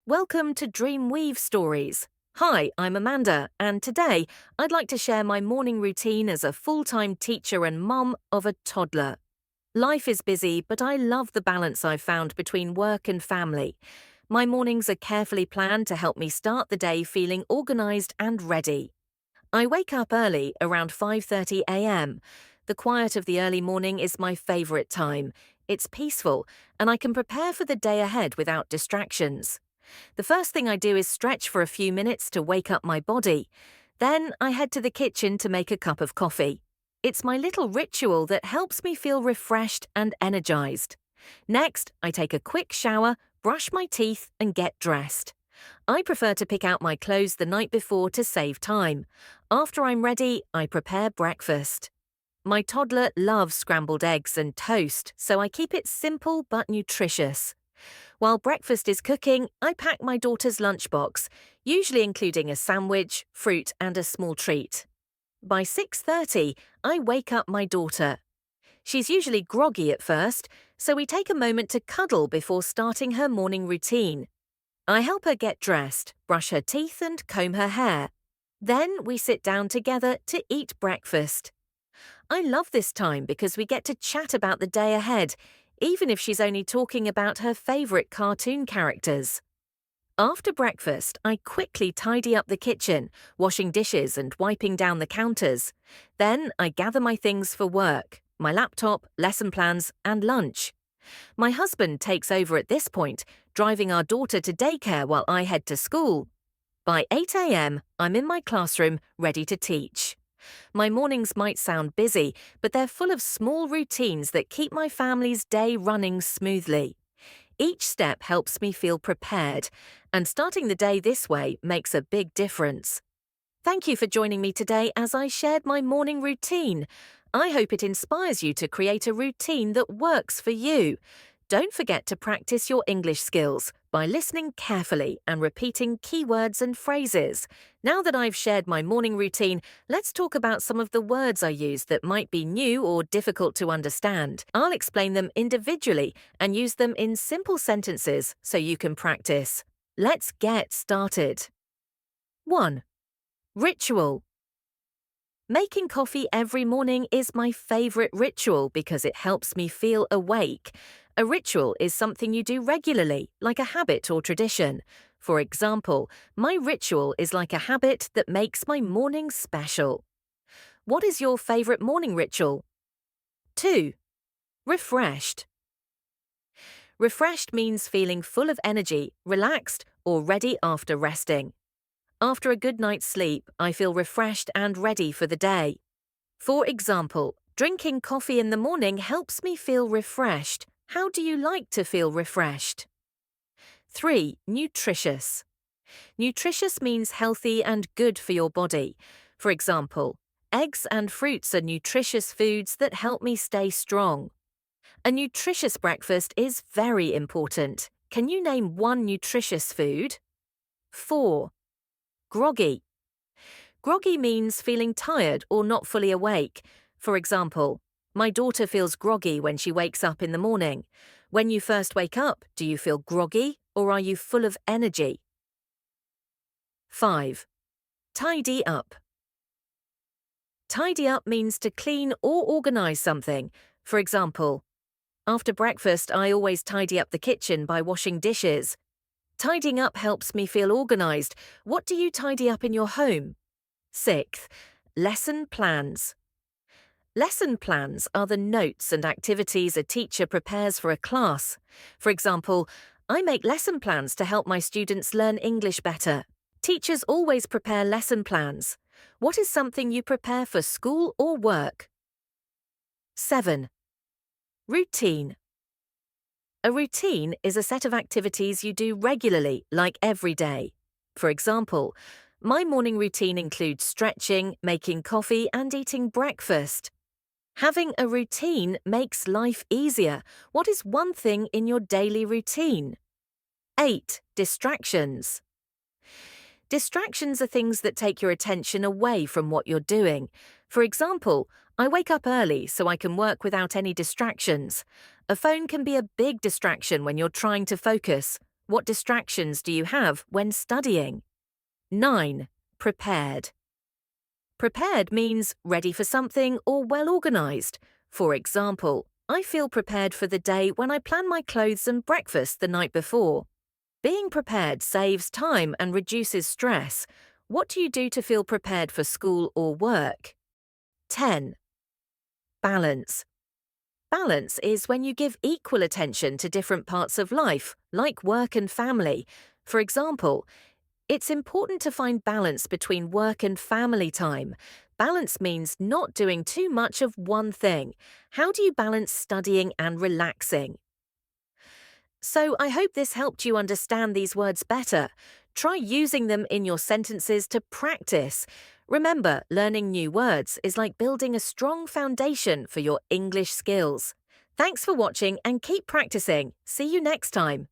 Welcome to Dream Weave Stories. Hi, I'm Amanda, and today I'd like to share my morning routine as a full-time teacher and mum of a toddler. Life is busy, but I love the balance I've found between work and family. My mornings are carefully planned to help me start the day feeling organized and ready. I wake up early, around 5:30 a.m. The quiet of the early morning is my favorite time. It's peaceful, and I can prepare for the day ahead without distractions. The first thing I do is stretch for a few minutes to wake up my body. Then I head to the kitchen to make a cup of coffee. It's my little ritual that helps me feel refreshed and energized. Next, I take a quick shower, brush my teeth, and get dressed. I prefer to pick out my clothes the night before to save time. After I'm ready, I prepare breakfast. My toddler loves scrambled eggs and toast, so I keep it simple but nutritious. While breakfast is cooking, I pack my daughter's lunchbox, usually including a sandwich, fruit, and a small treat. By 6:30, I wake up my daughter. She's usually groggy at first, so we take a moment to cuddle before starting her morning routine. I help her get dressed, brush her teeth, and comb her hair. Then we sit down together to eat breakfast. I love this time because we get to chat about the day ahead, even if she's only talking about her favorite cartoon characters. After breakfast, I quickly tidy up the kitchen, washing dishes and wiping down the counters. Then I gather my things for work, my laptop, lesson plans, and lunch. My husband takes over at this point, driving our daughter to daycare while I head to school. By 8 a.m., I'm in my classroom, ready to teach. My mornings might sound busy, but they're full of small routines that keep my family's day running smoothly. Each step helps me feel prepared, and starting the day this way makes a big difference. Thank you for joining me today as I shared my morning routine. I hope it inspires you to create a routine that works for you. Don't forget to practice your English skills by listening carefully and repeating keywords and phrases. Now that I've shared my morning routine, let's talk about some of the words I use that might be new or difficult to understand. I'll explain them individually and use them in simple sentences so you can practice. Let's get started. 1. Ritual. Making coffee every morning is my favorite ritual because it helps me feel awake. A ritual is something you do regularly, like a habit or tradition. For example, my ritual is like a habit that makes my morning special. What is your favorite morning ritual? 2. Refreshed. Refreshed means feeling full of energy, relaxed, or ready after resting. After a good night's sleep, I feel refreshed and ready for the day. For example, drinking coffee in the morning helps me feel refreshed. How do you like to feel refreshed? 3. Nutritious. Nutritious means healthy and good for your body. For example, eggs and fruits are nutritious foods that help me stay strong. A nutritious breakfast is very important. Can you name one nutritious food? 4. Groggy. Groggy means feeling tired or not fully awake. For example, my daughter feels groggy when she wakes up in the morning. When you first wake up, do you feel groggy or are you full of energy? 5. Tidy up. Tidy up means to clean or organize something. For example, after breakfast, I always tidy up the kitchen by washing dishes. Tidying up helps me feel organized. What do you tidy up in your home? 6. Lesson plans. Lesson plans are the notes and activities a teacher prepares for a class. For example, I make lesson plans to help my students learn English better. Teachers always prepare lesson plans. What is something you prepare for school or work? 7. Routine. A routine is a set of activities you do regularly, like every day. For example, my morning routine includes stretching, making coffee, and eating breakfast. Having a routine makes life easier. What is one thing in your daily routine? 8. Distractions. Distractions are things that take your attention away from what you're doing. For example, I wake up early so I can work without any distractions. A phone can be a big distraction when you're trying to focus. What distractions do you have when studying? 9. Prepared. Prepared means ready for something or well organized. For example, I feel prepared for the day when I plan my clothes and breakfast the night before. Being prepared saves time and reduces stress. What do you do to feel prepared for school or work? 10. Balance. Balance is when you give equal attention to different parts of life, like work and family. For example, it's important to find balance between work and family time. Balance means not doing too much of one thing. How do you balance studying and relaxing? So I hope this helped you understand these words better. Try using them in your sentences to practice. Remember, learning new words is like building a strong foundation for your English skills. Thanks for watching and keep practicing. See you next time.